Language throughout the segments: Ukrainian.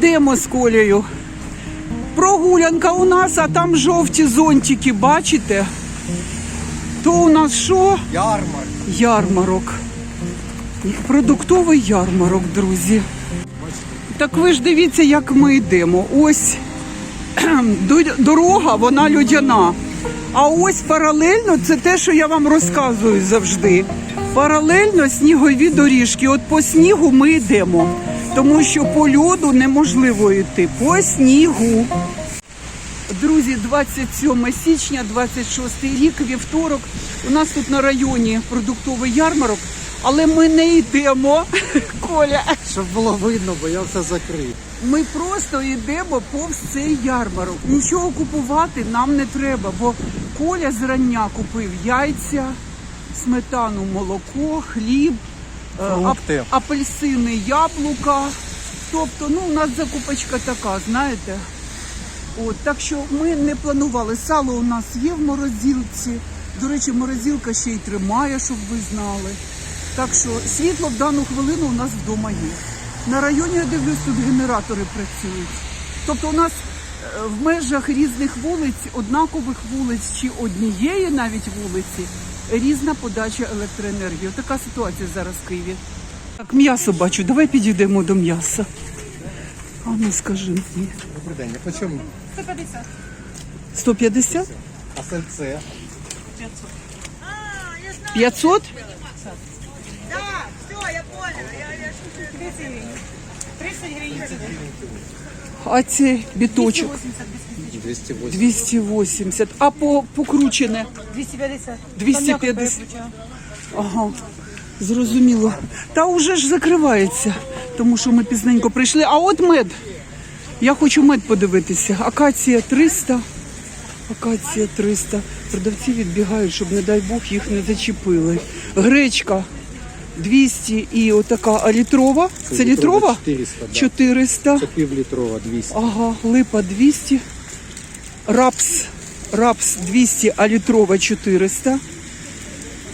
Йдемо з Колею. Прогулянка у нас, а там жовті зонтики, бачите? То у нас що? Ярмарок. Ярмарок. Продуктовий ярмарок, друзі. Так ви ж дивіться, як ми йдемо. Ось дорога, вона людяна. А ось паралельно, це те, що я вам розказую завжди. Паралельно снігові доріжки. От по снігу ми йдемо. Тому що по льоду неможливо йти. По снігу. Друзі, 27 січня, 26 рік, вівторок. У нас тут на районі продуктовий ярмарок. Але ми не йдемо, Коля. Щоб було видно, бо я все закрив. Ми просто йдемо повз цей ярмарок. Нічого купувати нам не треба, бо Коля зрання купив яйця, сметану, молоко, хліб, Фрукти. апельсини, яблука. Тобто, у нас закупочка така, знаєте. От, так що ми не планували. Сало у нас є в морозилці. До речі, морозилка ще й тримає, щоб ви знали. Так що світло в дану хвилину у нас вдома є. На районі, я дивлюсь, тут генератори працюють. Тобто у нас в межах різних вулиць, однакових вулиць чи однієї навіть вулиці, різна подача електроенергії. Така ситуація зараз в Києві. Так, м'ясо бачу, давай підійдемо до м'яса. А ну скажи мені. Добрий день, а по чому? 150. 150? А сальце? 500? Да, все, я понял. Я шучу. 30 гривен. 30 гривен. А цей біточок? 80 без косточек. 280. 280. А покручене? 250. 250. Ага, зрозуміло. Та вже ж закривається, тому що ми пізненько прийшли. А от мед. Я хочу мед подивитися. Акація 300. Акація 300. Продавці відбігають, щоб, не дай Бог, їх не зачепили. Гречка 200 і отака літрова. Це літрова? 400, да. 400. Це півлітрова, 200. Ага, липа 200. Рапс 200, а літрова 400.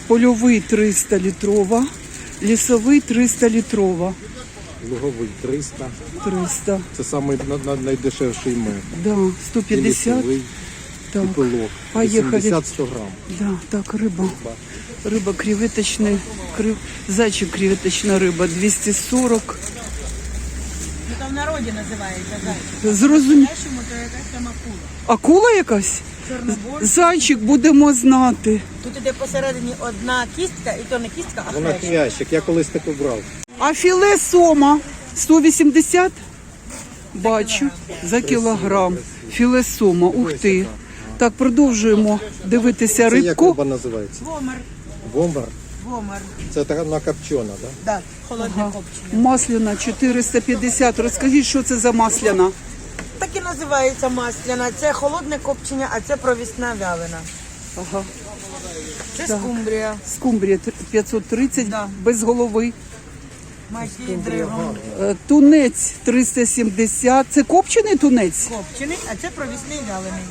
Польовий 300 літрова. Лісовий 300 літрова. Луговий 300. 300. Це самий найдешевший мед. Да, 150. Лісовий, Так. і пилок. Поїхали. 80-100 грам. Да, так, риба. Риба креветочная, зайчик креветочная риба 240. Ну там в народі називається зайчик. Зрозуміло. Першому то якась там акула. Акула якась? Чорнобор. Зайчик, будемо знати. Тут іде посередині одна кістка, і то не кістка, а Вона хрящ. хрящик, я колись таку брав. А філе сома 180? Бачу, за кілограм. Філе сома, ух ти. Так, продовжуємо дивитися Це як рибку. риба називається? Вомер. Бомбар. Вомер. Це така накопчена, так? Да, холодне копчення. Масляна 450. Розкажіть, що це за масляна? Так і називається масляна. Це холодне копчення, а це провісна вялина. Ага. Це скумбрія. Скумбрія 530, Да. без голови. Майський дригом. Тунець 370. Це копчений тунець? Копчений, а це провісний вялений.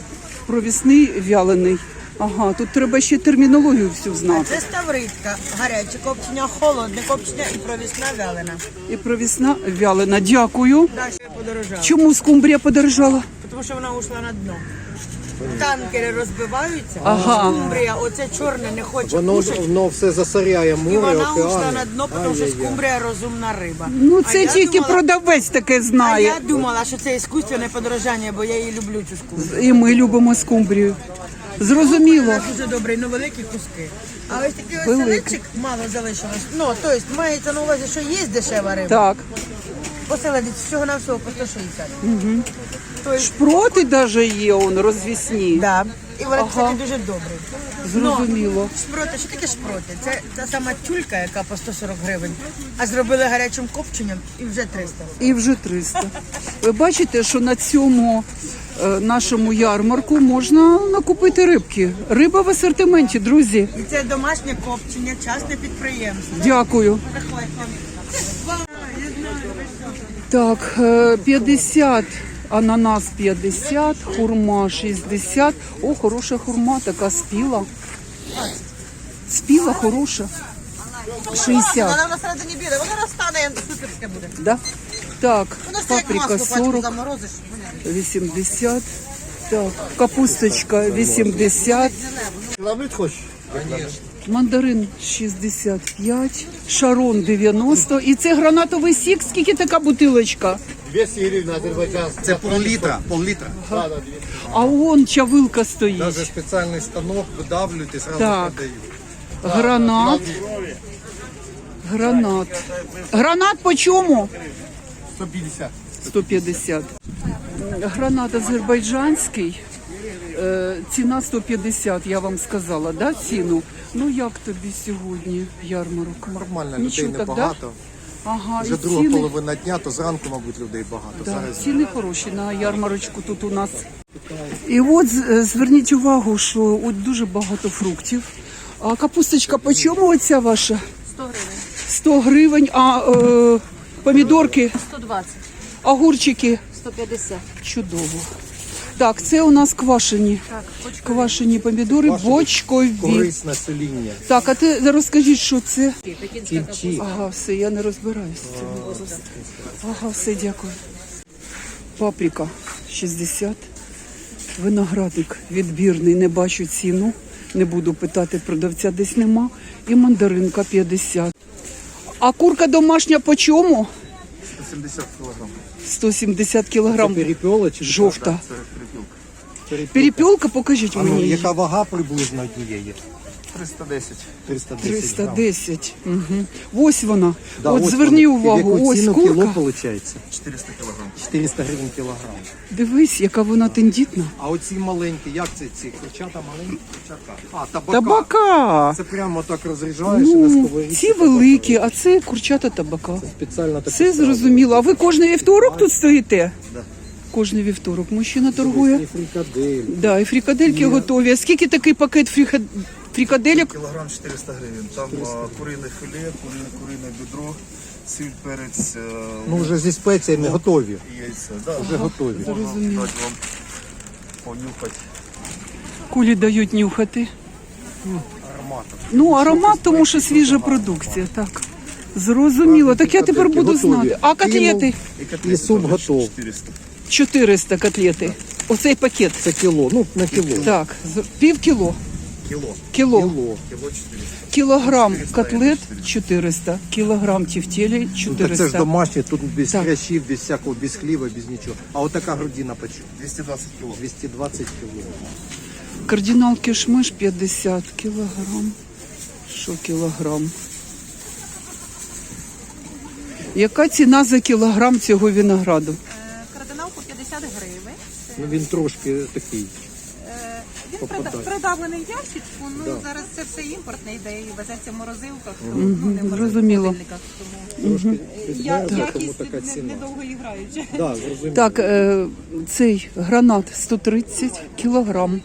Провісний, вялений. Ага, тут треба ще термінологію всю А знати. це ставритка. Гаряче копчення, холодне копчення і провісна вялина. І провісна, вялена. Дякую. Далі подорожала. Чому скумбрія подорожала? Тому що вона ушла на дно. Танкери розбиваються, Ага. скумбрія, оце чорне не хоче Воно кушати. все засоряє І море, вона ушла океани. на дно, тому що Ай-яй-яй. скумбрія розумна риба. Ну, А це я тільки думала- продавець таке А знає. я думала, що це іскусственне подорожання, бо я її люблю, цю скумбрію. І ми любимо скумбрію. Зрозуміло. Вона дуже добре, ну великі куски. А ось такий ось Великий. селедчик мало залишилось. Ну, тобто, мається на увазі, що є дешева риба. Так. Оселедець всього на всього по 160. Тобто, Шпроти навіть є, он, розвісні. да. І вони, Ага. кстати, дуже добрі. Зрозуміло. Шпроти, що таке шпроти? Це та сама тюлька, яка по 140 гривень, а зробили гарячим копченням і вже 300. І вже 300. Ви бачите, що на цьому нашому ярмарку можна накупити рибки. Риба в асортименті, друзі. І це домашнє копчення, частне підприємство. Дякую. Так, 50, ананас 50, хурма 60. О, хороша хурма, така спіла. Спіла хороша. 60. Вона всередині біле, вона розтане, суперське буде. Да? Так, Воно все як паприка масло, пачку 40, заморозиш. 80. Так, капусточка 80. Ловить хочеш? Мандарин 65, шарон 90. І це гранатовий сік. Скільки така бутилочка? 200 гривень азербайджанський. Це пол-літра. А вон чавилка стоїть. Даже спеціальний станок видавлюють і зразу Так. продають. Гранат. Гранат. Гранат по чому? 150. 150. Гранат азербайджанський. Ціна 150, я вам сказала, да, ціну? Ну як тобі сьогодні ярмарок? Нормально, Нічого людей так, небагато. Ага, Вже і друга ціни, половина дня, то зранку, мабуть, людей багато. да, Зараз ціни хороші на ярмарочку тут у нас. І от зверніть увагу, що от дуже багато фруктів. А капусточка по чому оця ваша? 100 гривень. 100 гривень, а помідорки, 120. огурчики? 150. Чудово. Так, це у нас квашені. Квашені помідори, бочкові. Корисне сеління. Так, а ти розкажіть, що це? Кільчі. Ага, все, я не розбираюся. в цьому. Ага, все, дякую. Паприка 60. Виноградик відбірний, не бачу ціну. Не буду питати, продавця десь нема. І мандаринка 50. А курка домашня по чому? 170 кг. 170 Це кілограм. перепіла чи Жовта. Це перепілка. Перепілка, покажіть А ну, мені. яка вага приблизно однієї? 310. 310 грам. 310. Угу. Ось вона. Да, от ось зверні вони. увагу, В яку ось ціну курка. кіло виходить? 400 кг. 400 гривень кілограм. Дивись, яка вона тендітна. А оці маленькі, як це ці? Курчата маленькі курчата? А, табака. Табака. Це прямо так розріжаєш і на Ну, сковорідці. ці великі, а це курчата табака. Спеціально так. Все зрозуміло. А ви кожний вівторок тут стоїте? Кожний вівторок. Мужчина торгує. І фрикадель. Да, і фрикадельки готові. А скільки такий пакет фрикадельок? Кілограм 400 гривень. Там курине філе, курине бедро, сіль, перець, Ну, вже зі спеціями готові. яйця. Да, Вже готові. Зрозуміло. дати вам понюхати. Кулі дають нюхати. Аромат. Ну, аромат, тому що свіжа продукція, так. Зрозуміло. Так я тепер буду Готові. знати. А котлети? І суп готов. 400. 400 котлети. Оцей пакет. Це кіло, ну на кіло. Так, пів кіло. Кіло. Кіло. Кіло. Кіло 400. Кілограм котлет 400, кілограм тівтєлі Ну, так це ж 400. домашнє, тут без Так. хрящів, без всякого, без хліба, без нічого. А отака грудина почем? 220 кіло. 220 кіло. Кардинал кишмиш 50 кілограм. Що кілограм? Яка ціна за кілограм цього винограду? Кардинал по 50 гривень. Ну він трошки такий. Він Попадає. придавлений в ящичку. Ну зараз це все імпортне йде і везеться в морозилках, тому не в зрозуміло. холодильниках. Тому Трошки підмерзла, тому якість така ціна. недовго і граюча. Да, зрозуміло. Так, цей гранат 130 кілограм.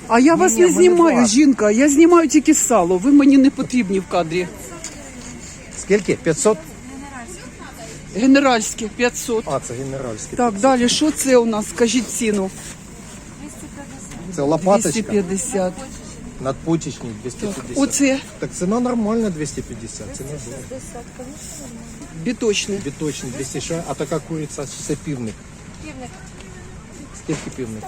А я вас Ні, не ми не знімаю, вас. жінка. Я знімаю тільки сало. Ви мені не потрібні в кадрі. Скільки? 500? Генеральське 500. А, це генеральський. Так, далі, що це у нас? Скажіть ціну. Це лопаточка. 250. Надпочечник 250. Оце Так ціна нормальна 250. Це не дуже. біточне. Біточник 260. А така куриця, це півник. Півник Скільки півник?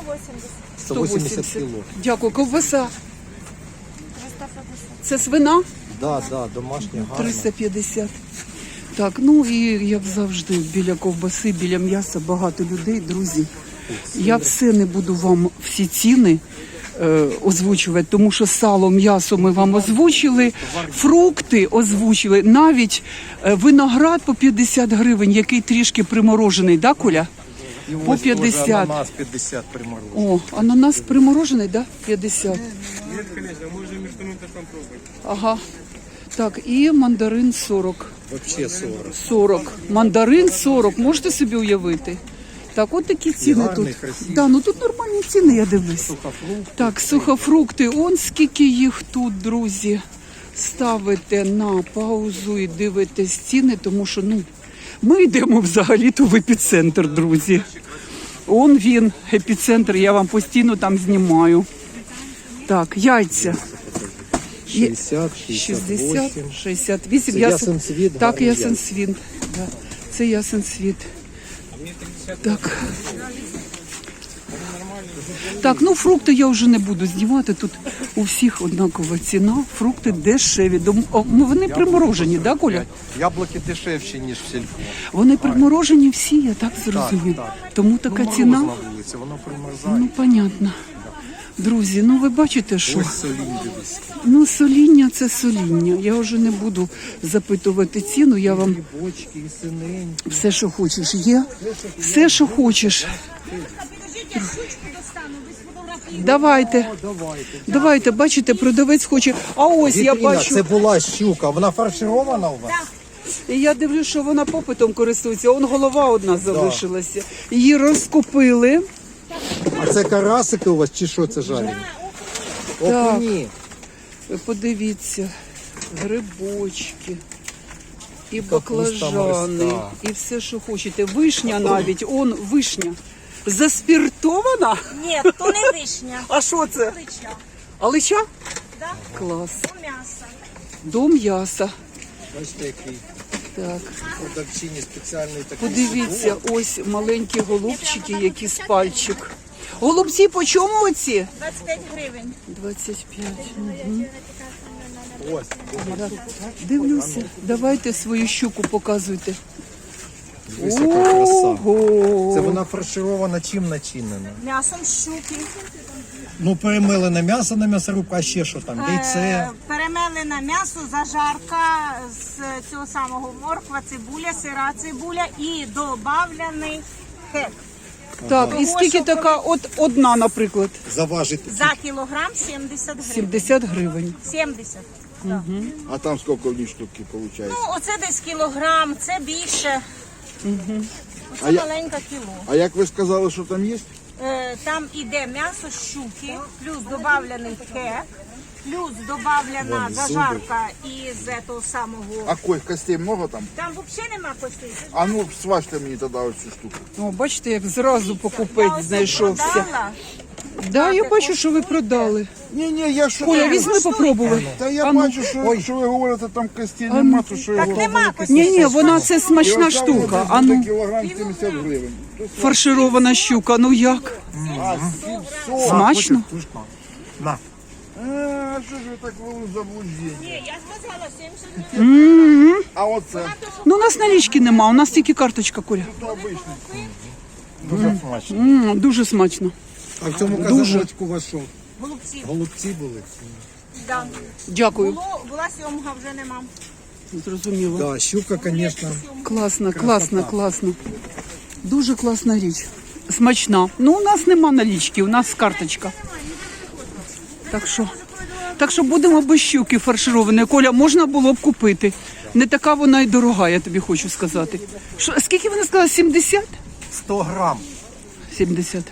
180. 180 кіло. Дякую. Ковбаса. Це свина? Да, да, домашня, гарна. 350. Так, ну і як завжди, біля ковбаси, біля м'яса багато людей, друзі. Я все не буду вам всі ціни озвучувати, тому що сало, м'ясо ми вам озвучили, фрукти озвучили, навіть виноград по 50 гривень, який трішки приморожений, да, Коля? І По ось теж 50. ананас 50 приморожений. О, ананас приморожений, да? 50. Ага. Так, і мандарин 40. Вообще 40. 40. Мандарин 40. Можете собі уявити? Так, от такі ціни гарний, тут. красивий. Да, ну тут нормальні ціни, я дивлюсь. Сухофрукт. Так, сухофрукти. Он скільки їх тут, друзі. Ставите на паузу і дивитесь ціни, тому що, ну, ми йдемо взагалі-то в епіцентр, друзі. Он він, епіцентр, я вам постійно там знімаю. Так, яйця. 60, 60, 68. 68. Це ясенцвіт, Так, гарний ясенцвіт. Да. Це ясенцвіт. Так. Так, ну фрукти я вже не буду знімати. Тут у всіх однакова ціна. Фрукти дешеві. Вони приморожені, да, Коля? Яблуки дешевші, ніж в сільпо. Вони приморожені всі, я так зрозумів. так. Тому така Мороз ціна. на вулиці, воно примерзає. Ну, понятно. Друзі, ну ви бачите, що Ось солінь, дивись. ну соління це соління. Я вже не буду запитувати ціну. Я вам Бочки і синень. все, що хочеш, є. Все, що хочеш. Давайте. Давайте, бачите, продавець хоче. А ось я Вітрина, бачу. це була щука. Вона фарширована у вас? І я дивлюсь, що вона попитом користується. Он голова одна залишилася. Її розкупили. А це карасики у вас чи що це жарені? Так. Окуні. Подивіться, грибочки, і Капуста баклажани, морська. і все, що хочете. Вишня навіть, он вишня. Заспіртована? Ні, то не вишня, А що це? лича. Алича? Да? Клас. То м'ясо. До м'яса. Бачите, який Так. в продавчині спеціальний такий. Подивіться, ось маленькі голубчики, які з пальчик. Голубці по чому оці? 25 гривень. 25. Ось. Дивлюся. Давайте свою щуку показуйте. Дивись, яка краса. Ого! Це вона фарширована чим начинена? М'ясом щуки. Ну, перемелене м'ясо на м'ясорубку, а ще що там? Яйце. Перемелене м'ясо, зажарка з цього самого морква, цибуля, сира цибуля і добавлений хек. Так, і скільки така, от одна, наприклад, Заважити. За кілограм 70 гривень. 70 гривень. 70. Да. А там сколько в ній штуки виходить? Ну, оце десь кілограм, це більше. Оце А я- маленька кіло. А як ви сказали, що там є? Там іде м'ясо щуки, плюс добавлений хек, плюс добавлена зажарка із того самого. А костей много там? Там взагалі нема костей. А ну, сважте мені тоді ось цю штуку. О, бачите, як зразу Я покупець ось знайшовся. продала. Да, я бачу, що ви продали. Ні, я що... Коля, візьми, попробуй. Та я А ну. бачу, що ви говорите, там костей нема, то що Так його... нема костей. Ні, вона це смачна штука. А ну, Кілограм 70 гривень. фарширована щука, ну як? Смачно? На. А що ж ви так вели заблуждення? Ні, я сказала 70 гривень. А оце? Ну, у нас налічки нема, у нас тільки карточка, Коля. То обичний. Дуже смачно. Дуже смачно. А в цьому казаночку у вас що? Голубці. Голубці були? Да. Дякую. Була сьомга, вже нема. Зрозуміло. Да, щука, звісно. Класно, класно, класно. Дуже класна річ. Смачна. Ну, у нас нема налічки, у нас карточка. Так що будемо без щуки фаршированої. Коля, можна було б купити. Не така вона й дорога, я тобі хочу сказати. Скільки вона сказала? 70? 100 грам. 70.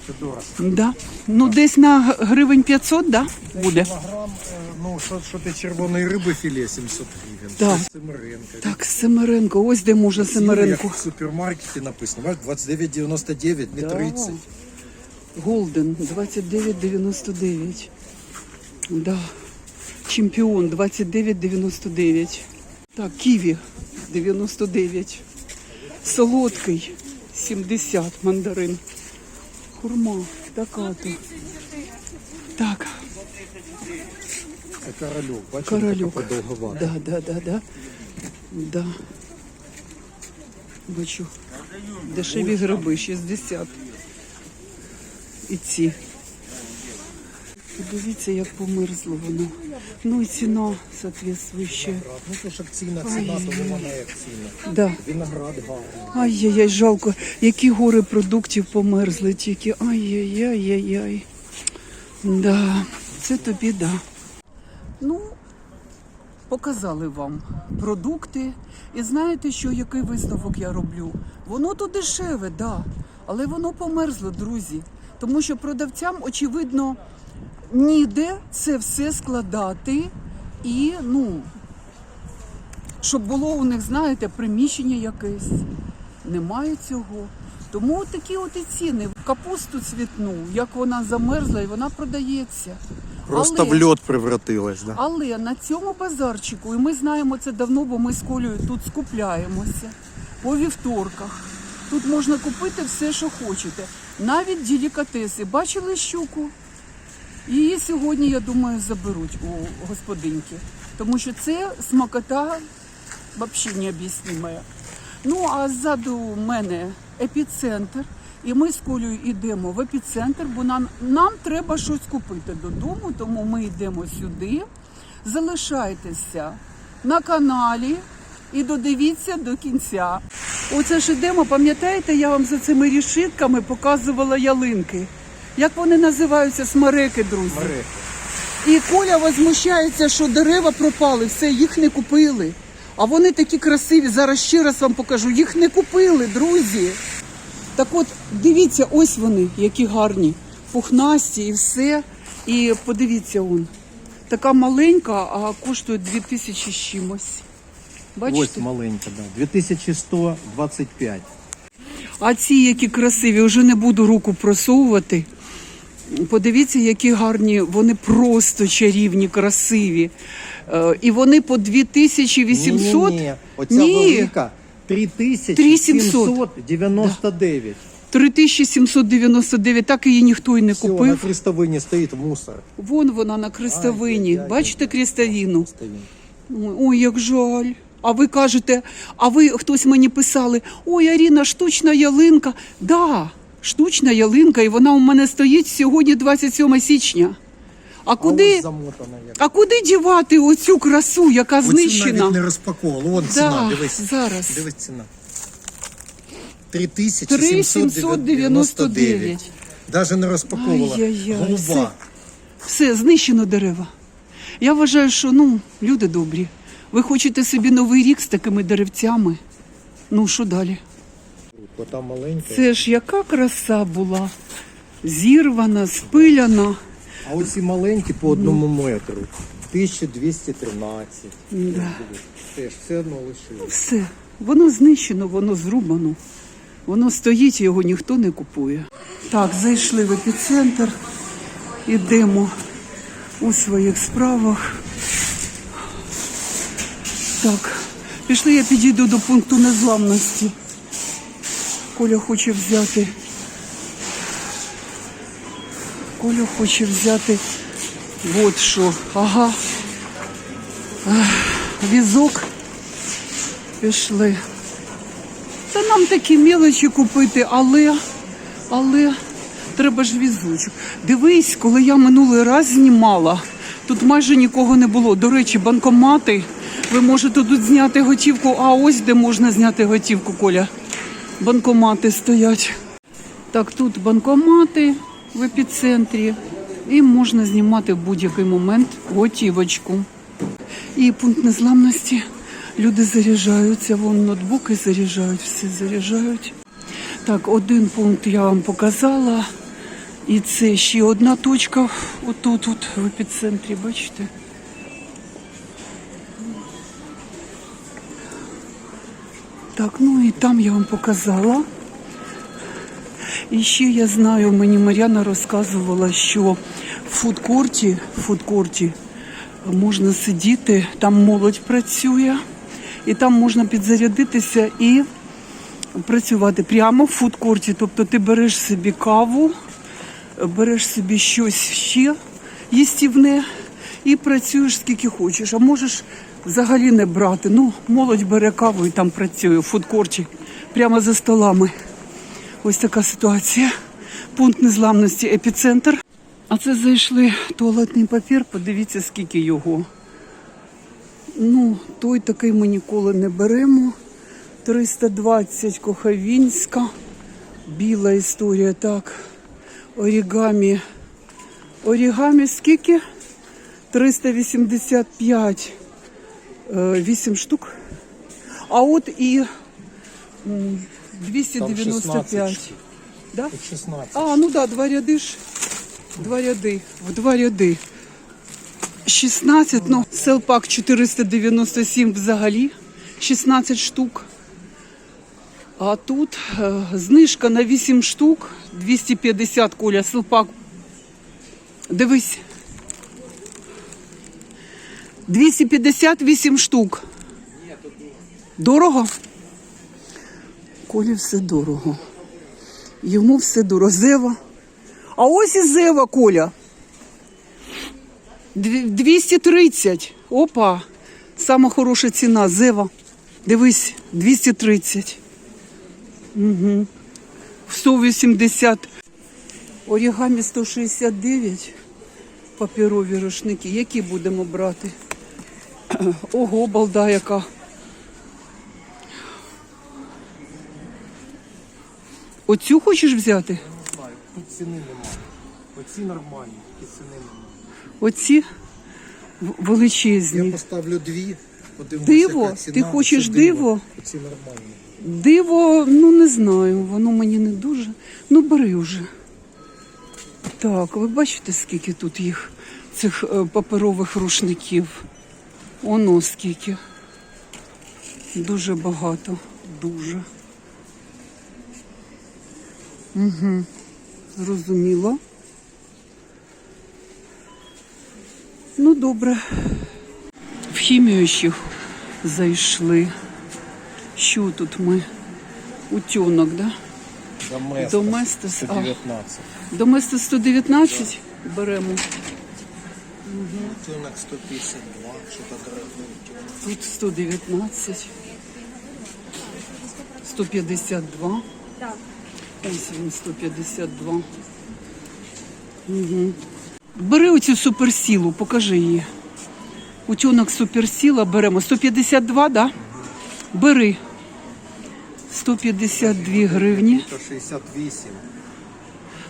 Це дорого. Да. Ну, десь на гривень 500, да? Буде. Кілограм, ну, що ти червоної риби філе 700 гривень. Так. Це Семеренка. Так, Семеренко, ось де можна Семеренку. Як в супермаркеті написано. Бачиш, 29,99, не 30. Голден 29,99. Да. Чемпіон 29,99. Так, ківі 99. Солодкий 70 мандарин. Хурма така то. Так, Це корольок. Бачиш, корольок. така подовговата. Да. Бачу. Дешеві гриби 60. І ці. Подивіться, як померзло воно. Ну і ціна соответствующая. Ну, то ж акційна ціна, тому вона і акційна. Да. Виноград гарний. Ай-яй-яй, жалко. Які гори продуктів померзли тільки. Ай-яй-яй-яй-яй. Да, це тобі да. Ну, показали вам продукти. І знаєте, що, який висновок я роблю? Воно то дешеве, да, але воно померзло, друзі. Тому що продавцям, очевидно, ніде це все складати і, ну, щоб було у них, знаєте, приміщення якесь. Немає цього. Тому такі от і ціни. Капусту цвітну, як вона замерзла, і вона продається. Просто в льод превратилась, да? Але на цьому базарчику, і ми знаємо це давно, бо ми з Колею тут скупляємося по вівторках. Тут можна купити все, що хочете. Навіть делікатеси. Бачили щуку? Її сьогодні, я думаю, заберуть у господинки. Тому що це смакота взагалі необ'яснима. Ну, а ззаду мене епіцентр. І ми з Колею йдемо в епіцентр, бо нам треба щось купити додому, тому ми йдемо сюди. Залишайтеся на каналі і додивіться до кінця. Оце ж йдемо, пам'ятаєте, я вам за цими рішитками показувала ялинки. Як вони називаються? Смереки, друзі. І Коля возмущається, що дерева пропали, все, їх не купили. А вони такі красиві, зараз ще раз вам покажу, їх не купили, друзі. Так от, дивіться, ось вони, які гарні, пухнасті і все. І подивіться, така маленька, а коштує 2000 з чимось. Бачите? Ось маленька, да. 2125. А ці, які красиві, вже не буду руку просовувати. Подивіться, які гарні, вони просто чарівні, красиві. І вони по 2800. Ні. Оця велика 3799. 3799, так її ніхто і не Все, на купив. крестовині стоїть мусор. Вон вона на крестовині. Ай-яй-яй. Бачите крестовину? Стоїть. Ой, як жаль. А ви кажете, хтось мені писали, ой, Аріна, штучна ялинка. Да, штучна ялинка, і вона у мене стоїть сьогодні 27 січня. А Ось замотана як. куди дівати оцю красу, яка Оці знищена? навіть не розпаковували. Вон ціна, дивись. Зараз. Дивись ціна. 3799. Даже не розпаковувала. Ай-яй-яй, Голуба. Все, знищено дерева. Я вважаю, що, люди добрі. Ви хочете собі новий рік з такими деревцями? Ну, що далі? Ота маленька. Це ж яка краса була. Зірвана, спиляна. А оці маленькі по 1 метру. 1213. Да. Теж все одно лишилось. Все. Воно знищено, воно зрубано. Воно стоїть, його ніхто не купує. Так, зайшли в епіцентр. Ідемо у своїх справах. Так, пішли, я підійду до пункту незламності. Коля хоче взяти от що. Ага. Візок. Пішли. Та нам такі мелочі купити, але треба ж візочок. Дивись, коли я минулий раз знімала, тут майже нікого не було. До речі, банкомати. Ви можете тут зняти готівку, а ось де можна зняти готівку, Коля. Банкомати стоять. Так, тут банкомати в епіцентрі. І можна знімати в будь-який момент готівочку. І пункт незламності. Люди заряджаються, вон ноутбуки заряджають, все заряджають. Так, один пункт я вам показала. І це ще одна точка, отут, в епіцентрі, бачите? Так, і там я вам показала. І ще я знаю, мені Мар'яна розказувала, що в фудкорті можна сидіти, там молодь працює, і там можна підзарядитися і працювати прямо в фудкорті. Тобто ти береш собі каву, береш собі щось ще їстівне і працюєш скільки хочеш. А можеш взагалі не брати. Молодь бере каву і там працює в фудкорті, прямо за столами. Ось така ситуація. Пункт незламності епіцентр. А це зайшли туалетний папір, подивіться, скільки його. Той такий ми ніколи не беремо. 320 Кохавінська. Біла історія, так. Орігамі. Орігамі скільки? 385. 8 штук. А от і 295. Да? 16. Два ряди ж. В два ряди. 16, селпак 497 взагалі. 16 штук. А тут знижка на 8 штук. 250, Коля, селпак. Дивись. 258 штук. Дорого? Колі все дорого. Йому все дорого. Зева. А ось і Зева, Коля. 230. Опа. Сама хороша ціна. Зева. Дивись, 230. Угу. 180. Орігамі 169. Паперові рушники. Які будемо брати? Ого, балда яка. Оцю хочеш взяти? Не знаю, тут ціни нема. Оці нормальні, і ціни нема. Оці величезні. Я поставлю дві, подивлюся, Диво? яка ціна. Ти хочеш Це диво? Оці нормальні. Диво, ну не знаю, воно мені не дуже. Ну бери вже. Так, ви бачите, скільки тут їх, цих паперових рушників? Оно скільки. Дуже багато. Дуже. Угу. Зрозуміло. Ну, добре. В хімію ще зайшли. Що тут ми? Утюнок, да? Доместос. 119. Доместос 119 беремо. Тюнок 152, що-то дороге. Тут 119. 152. Так. Ось він 152. Угу. Бери оцю суперсілу, покажи її. Утюнок суперсіла беремо. 152, так? Да? Бери. 152 гривні. 168.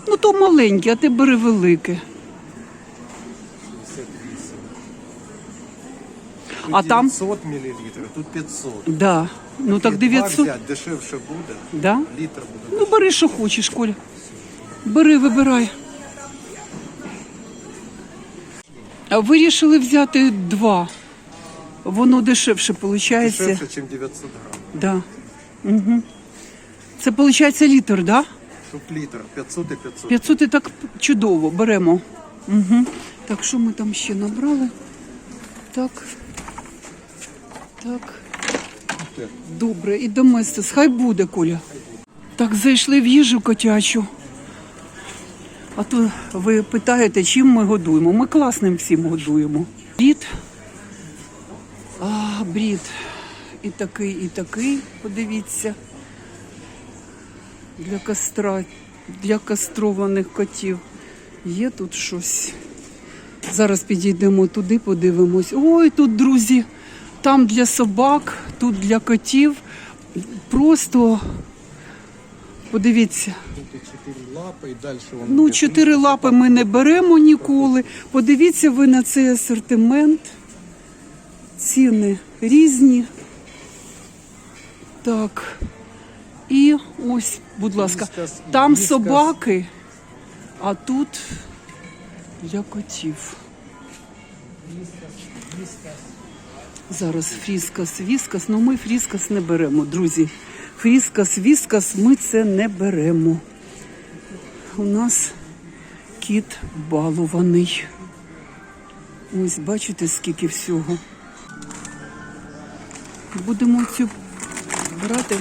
Ну то маленьке, а ти бери велике. 68. А там? 900 мл, тут 500. Да. Ну так 900. Взяти, дешевше буде. Да? Літр буде. Ну бери, що хочеш, Коля. Бери, вибирай. А вирішили взяти 2. Воно дешевше виходить. Дешевше, ніж 900 грам. Да. Угу. Це виходить літр, так? Да? Тут літр, 500 і 500. 500 і так чудово, беремо. Угу. Так, що ми там ще набрали? Так. Так. Добре, і доместос. Хай буде, Коля. Так, зайшли в їжу котячу. А то ви питаєте, чим ми годуємо. Ми класним всім годуємо. Брід. Брід. І такий, подивіться. Для кастрованих котів. Є тут щось. Зараз підійдемо туди, подивимось. Ой, тут, друзі, там для собак, тут для котів. Просто, подивіться. Тут 4 лапи і далі воно. Ну, 4 лапи ми не беремо ніколи. Подивіться ви на цей асортимент. Ціни різні. Так. І ось, будь ласка, там собаки, а тут для котів. Зараз фріскас, віскас, але ми фріскас не беремо, друзі. Фріскас, віскас ми це не беремо. У нас кіт балований. Ось, бачите, скільки всього. Будемо цю брати.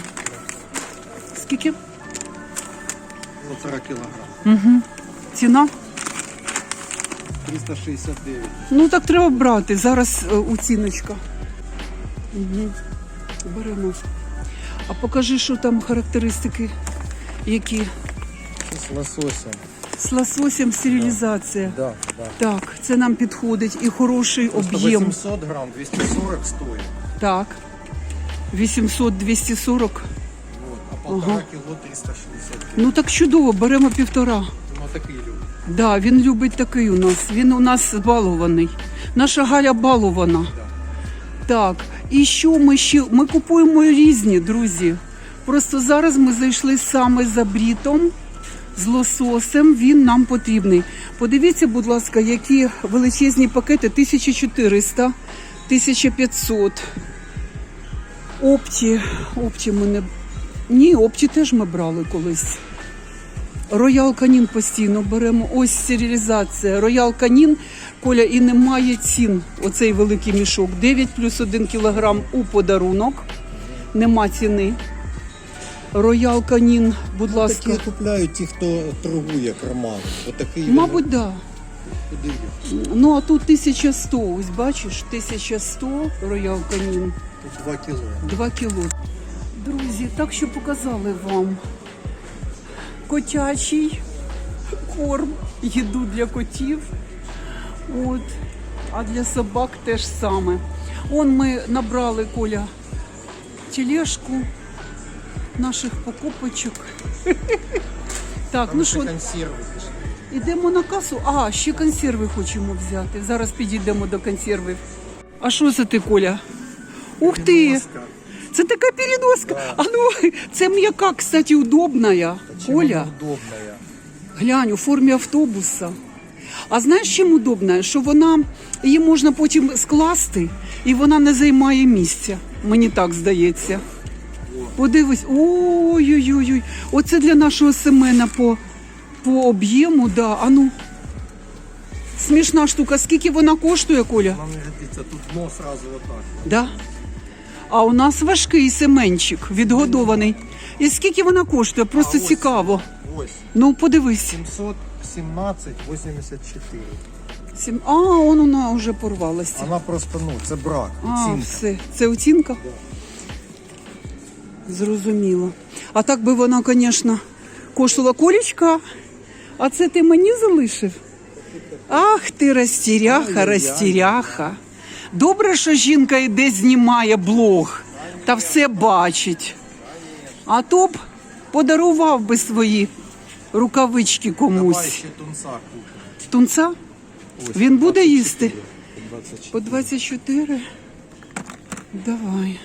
Скільки? 1,5 кілограм. Ціна? 369. Ну так треба брати. Зараз оціночка. Угу. Беремо. А покажи, що там характеристики, які. З лососем. З лососем стерилізація. Да, да. Так, це нам підходить і хороший Просто об'єм. 800 грам, 240 стоїть. Так. 800-240. Вот. А 1,5 кіло 360. Ну так чудово, беремо 1,5. Ну такий люблю. Да, він любить такий у нас. Він у нас балований. Наша Галя балована. Так, і що ми ще? Ми купуємо різні, друзі. Просто зараз ми зайшли саме за брітом, з лососем, він нам потрібний. Подивіться, будь ласка, які величезні пакети, 1400, 1500. Опті ми не... Ні, опті теж ми брали колись. Роял Канін постійно беремо. Ось стерилізація. Роял Канін, Коля, і немає цін. Оцей великий мішок. 9 плюс 1 кілограм у подарунок. Нема ціни. Роял Канін, будь ласка. Такі купляють ті, хто торгує карманом. Отакий Мабуть, так. Да. Куди їх? Ну, а тут 1100, ось бачиш, 1100 Роял Канін. Тут 2 кіло. 2 кіло. Друзі, так що показали вам котячий корм, їду для котів. От. А для собак теж саме. Он ми набрали, Коля, тележку наших покупочок. Так, ну що, Консерви. ідемо на касу. А, ще консерви хочемо взяти. Зараз підійдемо до консервів. А що це ти, Коля? Ух ти! Це така переноска. А ну, це м'яка, кстати, удобная. Коля, Удобная. глянь, у формі автобуса. А знаєш, чим удобна? Що вона, її можна потім скласти, і вона не займає місця. Мені так здається. Подивись, ой-ой-ой. Оце для нашого Семена по об'єму, да. А ну, смішна штука. Скільки вона коштує, Коля? Нам не годиться, тут дно сразу отак. Да? А у нас важкий Семенчик, відгодований. І скільки вона коштує? Просто ось. цікаво. Ось. Ну, подивись. 717,84. А, вона вже порвалася. Вона просто, ну, це брак. А, Оцінка. все. Це оцінка? Зрозуміло. А так би вона, звісно, коштувала. Колечка, а це ти мені залишив? Ах ти розтіряха, розтіряха. Добре, що жінка йде, знімає блог та все бачить. А то б подарував би свої рукавички Давай комусь. ще тунца купимо. Тунца? Ось, Він буде 24. їсти? 24. По 24? Давай.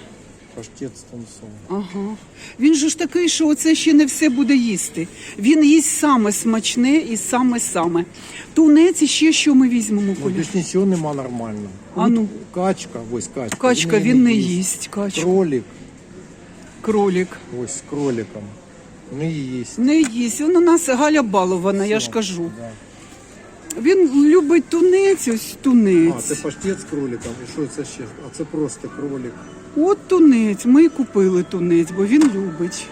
Паштет з тунцом. Ага. Він же ж такий, що оце ще не все буде їсти. Він їсть саме смачне і саме-саме. Тунець і ще що ми візьмемо, Ну, Коля? більш нічого нема нормально. А ну. Качка, ось качка. Качка, він не їсть. Качку. Кролик, Кролик. ось з кроликом. Не їсть. Не їсть. Він у нас Галя балована, я ж кажу. Да. Він любить тунець, ось А, тунець. це паштет з кроликом. І що це ще? А це просто кролик. От тунець. Ми і купили тунець, бо він любить.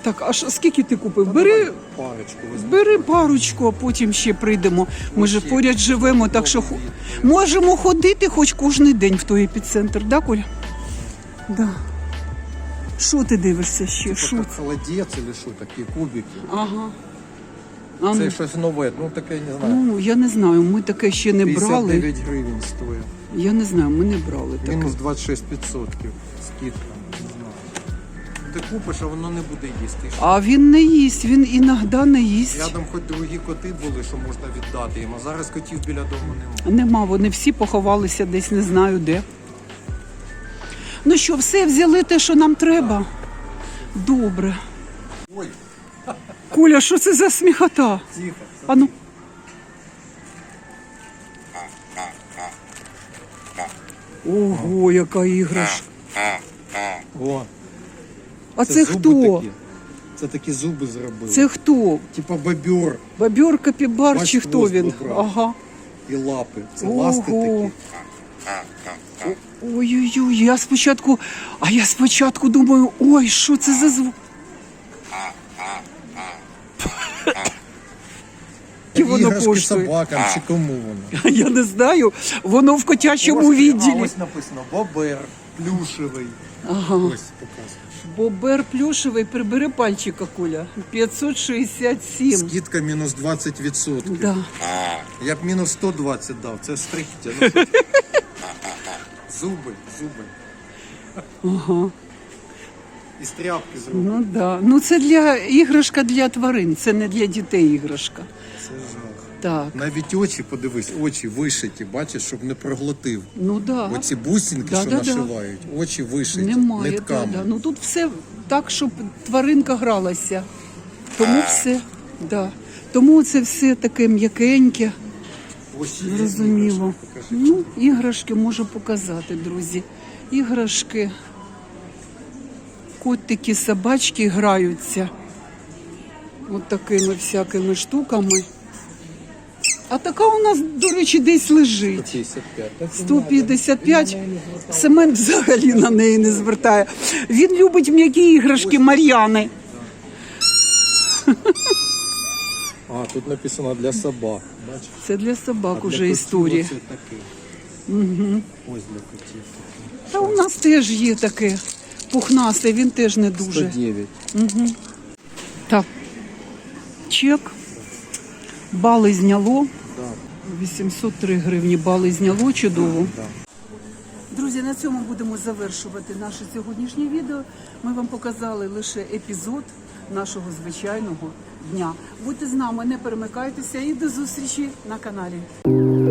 Так, а скільки ти купив? Бери, Парочку візьмемо. бери парочку, а потім ще прийдемо. Ми ж поряд живемо, так що можемо ходити хоч кожен день в той епіцентр, да, Коля? Да. Що ти дивишся ще? Що Як це? холодець, чи що, такі кубики. Ага. А Це ну, щось нове, ну таке, не знаю. ну, я не знаю, ми таке ще не брали. 59 гривень стоїть. Я не знаю, ми не брали таке. Мінус 26%. Скидка. Не знаю. Ти купиш, а воно не буде їсти. І що? А він не їсть, він іноді не їсть. Рядом хоч другі коти були, що можна віддати їм, а зараз котів біля дому немає. Нема, вони всі поховалися десь, не знаю де. Ну що, все взяли те, що нам треба? Добре. Ой, Коля, що це за сміхота? тихо. А ну. Ого, яка іграшка. О, А це зуби хто? такі. Це такі зуби зробили. Це хто? Типа бобер Бобер, капібар Бач, чи хто хвост він? вибрав. Ага. і лапи. Це ласти Ого. такі. Ой-ой-ой, я спочатку думаю, ой, що це за звук? Скільки воно Іграшки коштує? собакам чи кому воно? Я не знаю, воно в котячому Ось, відділі. А ось написано бобер, плюшевий. Ага. Ось показує. Бобер плюшевий, прибери пальчика, Коля. 567. Скидка мінус 20%. Да. Я б мінус 120 дав, це страхіття. Зуби. Ага. Із тряпки зроблені. Ну да. Ну це для іграшка для тварин, це не для дітей іграшка. Це жах. Так. Навіть очі, подивись, очі вишиті, бачиш, щоб не проглотив. Ну да. Оці бусинки, Да, що да, нашивають, очі вишиті, Немає, нитками. да. Ну тут все так, щоб тваринка гралася. Тому все, да. Тому це все таке м'якеньке, Ось є зрозуміло. іграшки, покажи. Ну, іграшки можу показати, друзі. Іграшки, котики, собачки граються. От такими всякими штуками. А така у нас, до речі, десь лежить. 55. 155. Семен взагалі на неї не звертає. Він любить м'які іграшки Мар'яни. А, тут написано для собак. Бачиш? Це для собак А уже для історія. котів оце такий. Угу. Ось для котів. Та у нас теж є таке пухнасте, він теж не дуже. 109. Так, чек. Бали зняло. 803 гривні бали зняло, чудово. Друзі, на цьому будемо завершувати наше сьогоднішнє відео. Ми вам показали лише епізод нашого звичайного дня. Будьте з нами, не перемикайтеся і до зустрічі на каналі.